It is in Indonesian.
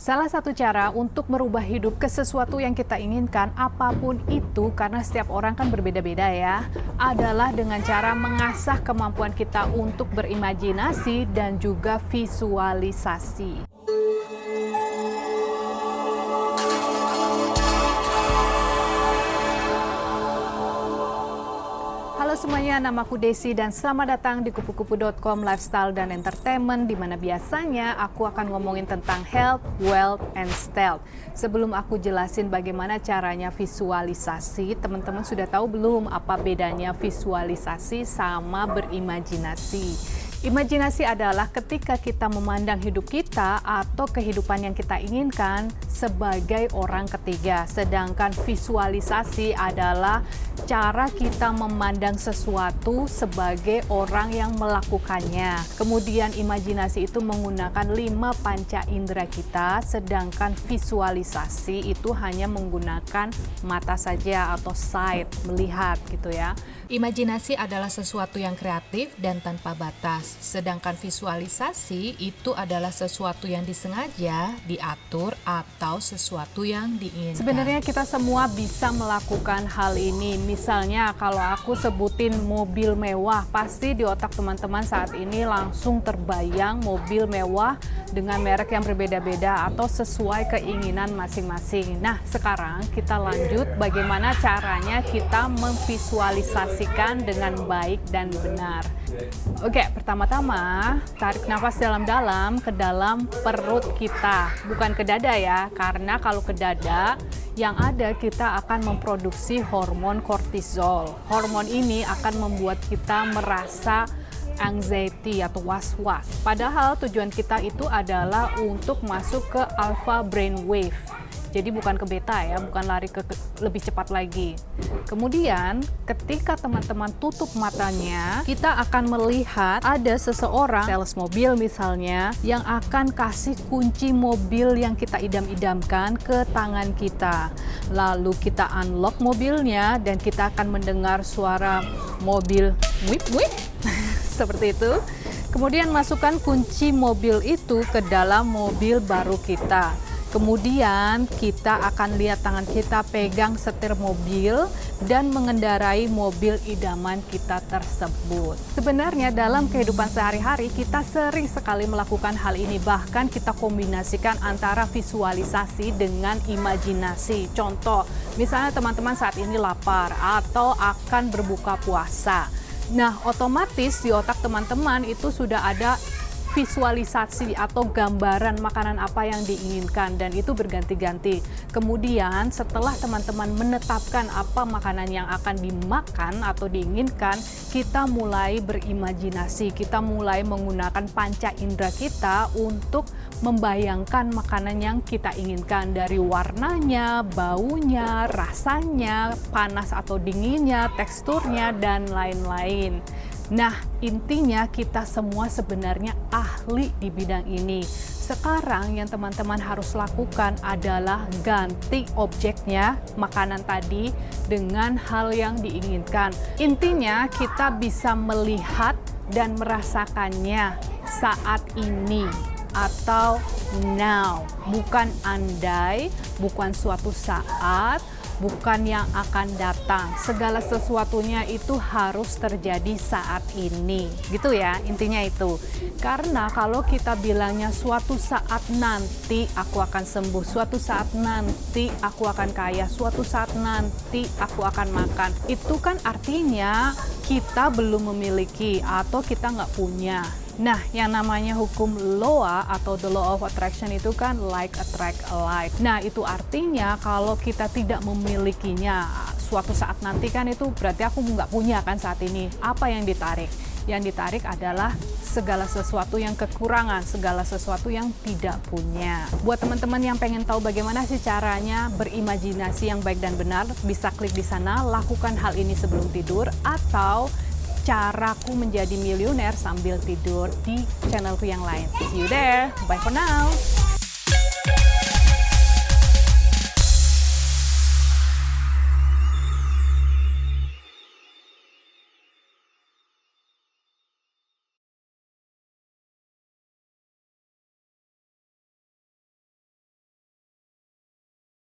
Salah satu cara untuk merubah hidup ke sesuatu yang kita inginkan, apapun itu, karena setiap orang kan berbeda-beda ya, adalah dengan cara mengasah kemampuan kita untuk berimajinasi dan juga visualisasi. Halo semuanya, namaku Desi dan selamat datang di kupu-kupu.com Lifestyle dan Entertainment, di mana biasanya aku akan ngomongin tentang health, wealth, and stealth. Sebelum aku jelasin bagaimana caranya visualisasi, teman-teman sudah tahu belum apa bedanya visualisasi sama berimajinasi? Imajinasi adalah ketika kita memandang hidup kita atau kehidupan yang kita inginkan sebagai orang ketiga. Sedangkan visualisasi adalah cara kita memandang sesuatu sebagai orang yang melakukannya. Kemudian imajinasi itu menggunakan 5 panca indera kita, sedangkan visualisasi itu hanya menggunakan mata saja atau sight, melihat gitu ya. Imajinasi adalah sesuatu yang kreatif dan tanpa batas, sedangkan visualisasi itu adalah sesuatu yang disengaja, diatur, atau sesuatu yang diinginkan. Sebenarnya kita semua bisa melakukan hal ini. Misalnya kalau aku sebutin mobil mewah, pasti di otak teman-teman saat ini langsung terbayang mobil mewah dengan merek yang berbeda-beda atau sesuai keinginan masing-masing. Nah, sekarang kita lanjut bagaimana caranya kita memvisualisasikan dengan baik dan benar. Oke, pertama-tama tarik nafas dalam-dalam ke dalam perut kita, bukan ke dada ya, karena kalau ke dada yang ada kita akan memproduksi hormon kortisol. Hormon ini akan membuat kita merasa anxiety atau was-was. Padahal tujuan kita itu adalah untuk masuk ke alpha brainwave. Jadi bukan ke beta ya, bukan lari ke lebih cepat lagi. Kemudian ketika teman-teman tutup matanya, kita akan melihat ada seseorang, sales mobil misalnya, yang akan kasih kunci mobil yang kita idam-idamkan ke tangan kita. Lalu kita unlock mobilnya dan kita akan mendengar suara mobil wip-wip. Seperti itu. Kemudian masukkan kunci mobil itu ke dalam mobil baru kita. Kemudian kita akan lihat tangan kita pegang setir mobil dan mengendarai mobil idaman kita tersebut. Sebenarnya dalam kehidupan sehari-hari kita sering sekali melakukan hal ini. Bahkan kita kombinasikan antara visualisasi dengan imajinasi. Contoh, misalnya teman-teman saat ini lapar atau akan berbuka puasa. Nah, otomatis di otak teman-teman itu sudah ada visualisasi atau gambaran makanan apa yang diinginkan dan itu berganti-ganti. Kemudian setelah teman-teman menetapkan apa makanan yang akan dimakan atau diinginkan, kita mulai berimajinasi, kita mulai menggunakan panca indera kita untuk membayangkan makanan yang kita inginkan, dari warnanya, baunya, rasanya, panas atau dinginnya, teksturnya, dan lain-lain. Nah, intinya kita semua sebenarnya ahli di bidang ini. Sekarang yang teman-teman harus lakukan adalah ganti objeknya, makanan tadi, dengan hal yang diinginkan. Intinya kita bisa melihat dan merasakannya saat ini atau now, bukan andai, bukan suatu saat, bukan yang akan datang. Segala sesuatunya itu harus terjadi saat ini. Gitu ya, intinya itu. Karena kalau kita bilangnya suatu saat nanti aku akan sembuh, suatu saat nanti aku akan kaya, suatu saat nanti aku akan makan, itu kan artinya kita belum memiliki atau kita nggak punya. Nah, yang namanya hukum LOA atau the law of attraction itu kan like attract alike. Nah, itu artinya kalau kita tidak memilikinya suatu saat nanti kan itu berarti aku nggak punya kan saat ini. Apa yang ditarik? Yang ditarik adalah segala sesuatu yang kekurangan, segala sesuatu yang tidak punya. Buat teman-teman yang pengen tahu bagaimana sih caranya berimajinasi yang baik dan benar, bisa klik di sana, lakukan hal ini sebelum tidur, atau caraku menjadi miliuner sambil tidur di channelku yang lain. See you there. Bye for now.